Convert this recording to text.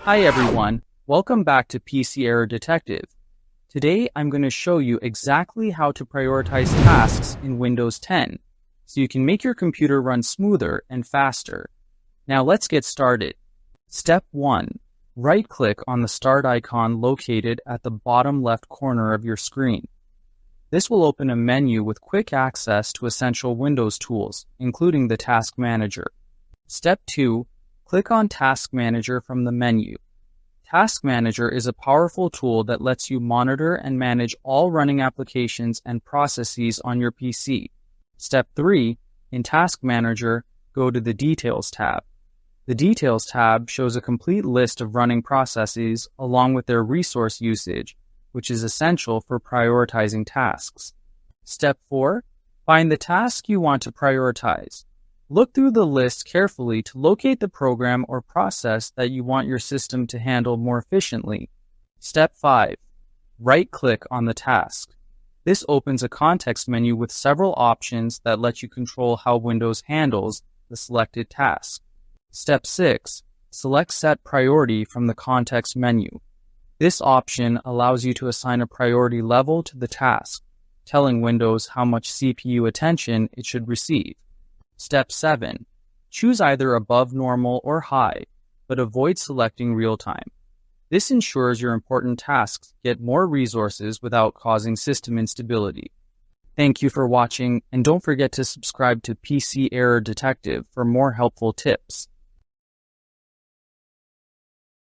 Hi everyone, welcome back to PC Error Detective. Today I'm going to show you exactly how to prioritize tasks in Windows 10 so you can make your computer run smoother and faster. Now let's get started. Step 1. Right-click on the start icon located at the bottom left corner of your screen. This will open a menu with quick access to essential Windows tools, including the Task Manager. Step 2. Click on Task Manager from the menu. Task Manager is a powerful tool that lets you monitor and manage all running applications and processes on your PC. Step 3. In Task Manager, go to the Details tab. The Details tab shows a complete list of running processes along with their resource usage, which is essential for prioritizing tasks. Step 4. Find the task you want to prioritize. Look through the list carefully to locate the program or process that you want your system to handle more efficiently. Step 5. Right-click on the task. This opens a context menu with several options that let you control how Windows handles the selected task. Step 6. Select Set Priority from the context menu. This option allows you to assign a priority level to the task, telling Windows how much CPU attention it should receive. Step 7. Choose either above normal or high, but avoid selecting real-time. This ensures your important tasks get more resources without causing system instability. Thank you for watching, and don't forget to subscribe to PC Error Detective for more helpful tips.